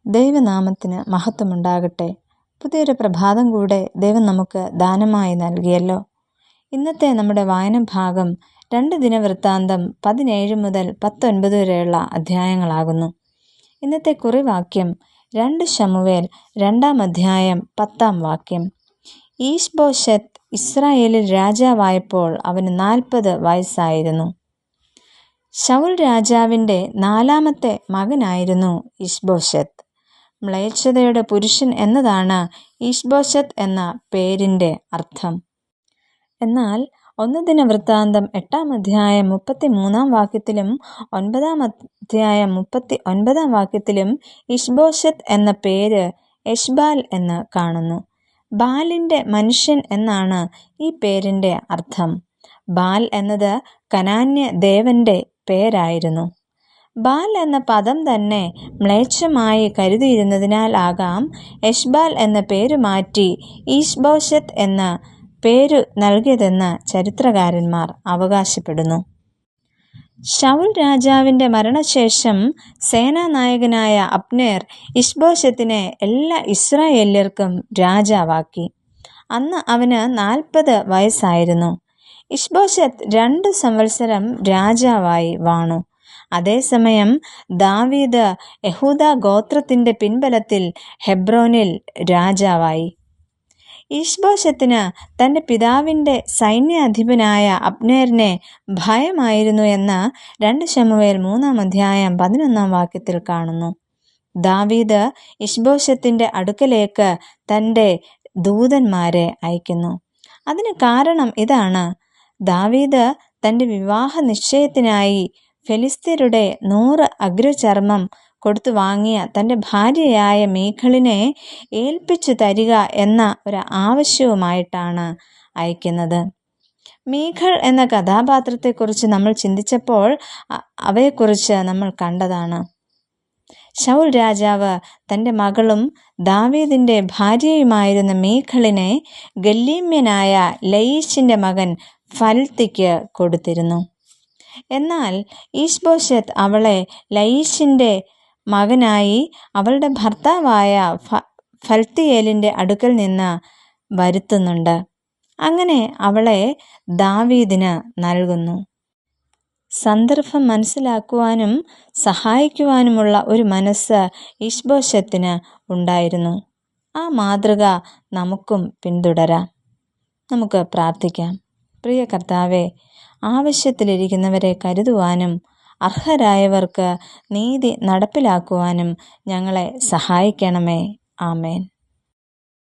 ദൈവനാമത്തിന് മഹത്വമുണ്ടാകട്ടെ. പുതിയൊരു പ്രഭാതം കൂടെ ദൈവം നമുക്ക് ദാനമായി നൽകിയല്ലോ. ഇന്നത്തെ നമ്മുടെ വായന ഭാഗം 2 ദിനവൃത്താന്തം 17 മുതൽ 19 വരെയുള്ള അധ്യായങ്ങളാകുന്നു. ഇന്നത്തെ കുറിവാക്യം 2 ശമൂവേൽ 2-ാം അധ്യായം 10-ാം വാക്യം. ഈശ്ബോശെത്ത് ഇസ്രായേലിൽ രാജാവായപ്പോൾ അവന് 40 വയസ്സായിരുന്നു. ശൗൽ രാജാവിൻ്റെ 4-ാമത്തെ മകനായിരുന്നു ഈശ്ബോശെത്ത്. മ്ലേച്ഛതയുടെ പുരുഷൻ എന്നതാണ് ഈശ്ബോശെത്ത് എന്ന പേരിൻ്റെ അർത്ഥം. എന്നാൽ 1 ദിനവൃത്താന്തം 8-ാം അധ്യായം 33-ാം വാക്യത്തിലും 9-ാം അധ്യായം 39-ാം വാക്യത്തിലും ഈശ്ബോശെത്ത് എന്ന പേര് എശ്ബാൽ എന്ന് കാണുന്നു. ബാലിൻ്റെ മനുഷ്യൻ എന്നാണ് ഈ പേരിൻ്റെ അർത്ഥം. ബാൽ എന്നത് കനാന്യ ദേവൻ്റെ പേരായിരുന്നു. ബാൽ എന്ന പദം തന്നെ മ്ലേച്ഛമായി കരുതിയിരുന്നതിനാലാകാം എശ്ബാൽ എന്ന പേര് മാറ്റി ഈശ്ബോശെത്ത് എന്ന പേരു നൽകിയതെന്ന് ചരിത്രകാരന്മാർ അവകാശപ്പെടുന്നു. ശൗൽ രാജാവിൻ്റെ മരണശേഷം സേനാനായകനായ അബ്നേർ ഈശ്ബോശെത്തിനെ എല്ലാ ഇസ്രായേല്യർക്കും രാജാവാക്കി. അന്ന് അവന് 40 വയസ്സായിരുന്നു. ഈശ്ബോശെത്ത് 2 സംവത്സരം രാജാവായി വാണു. അതേസമയം ദാവീദ് യഹൂദാ ഗോത്രത്തിൻ്റെ പിൻബലത്തിൽ ഹെബ്രോനിൽ രാജാവായി. ഈശ്ബോശെത്തിന് തൻ്റെ പിതാവിൻ്റെ സൈന്യാധിപനായ അബ്നേറിനെ ഭയമായിരുന്നു എന്ന് 2 ശമൂവേൽ 3-ാം അധ്യായം 11-ാം വാക്യത്തിൽ കാണുന്നു. ദാവീദ് ഈശ്ബോശെത്തിൻ്റെ അടുക്കലേക്ക് തൻ്റെ ദൂതന്മാരെ അയക്കുന്നു. അതിന് കാരണം ഇതാണ്. ദാവീദ് തൻ്റെ വിവാഹ നിശ്ചയത്തിനായി ഫെലിസ്ത്യരുടെ 100 അഗ്രചർമ്മം കൊടുത്തു വാങ്ങിയ തൻ്റെ ഭാര്യയായ മീഖളിനെ ഏൽപ്പിച്ചു തരിക എന്ന ഒരു ആവശ്യവുമായിട്ടാണ് അയക്കുന്നത്. മീഖൾ എന്ന കഥാപാത്രത്തെക്കുറിച്ച് നമ്മൾ ചിന്തിച്ചപ്പോൾ അവയെക്കുറിച്ച് നമ്മൾ കണ്ടതാണ്. ശൗൽ രാജാവ് തൻ്റെ മകളും ദാവീദിൻ്റെ ഭാര്യയുമായിരുന്ന മീഖളിനെ ഗല്ലീമ്യനായ ലയീശിൻ്റെ മകൻ ഫൽത്തിക്ക് കൊടുത്തിരുന്നു. എന്നാൽ ഈശ്ബോശെത്ത് അവളെ ലയീശിൻ്റെ മകനായി അവളുടെ ഭർത്താവായ ഫൽത്തിയേലിൻ്റെ അടുക്കൽ നിന്ന് വരുത്തുന്നുണ്ട്. അങ്ങനെ അവളെ ദാവീദിന് നൽകുന്നു. സന്ദർഭം മനസ്സിലാക്കുവാനും സഹായിക്കുവാനുമുള്ള ഒരു മനസ്സ് ഈശ്ബോശെത്തിന് ഉണ്ടായിരുന്നു. ആ മാതൃക നമുക്കും പിന്തുടരാം. നമുക്ക് പ്രാർത്ഥിക്കാം. പ്രിയ കർത്താവേ, ആവശ്യത്തിലിരിക്കുന്നവരെ കരുതുവാനും അർഹരായവർക്ക് നീതി നടപ്പിലാക്കുവാനും ഞങ്ങളെ സഹായിക്കണമേ. ആമേൻ.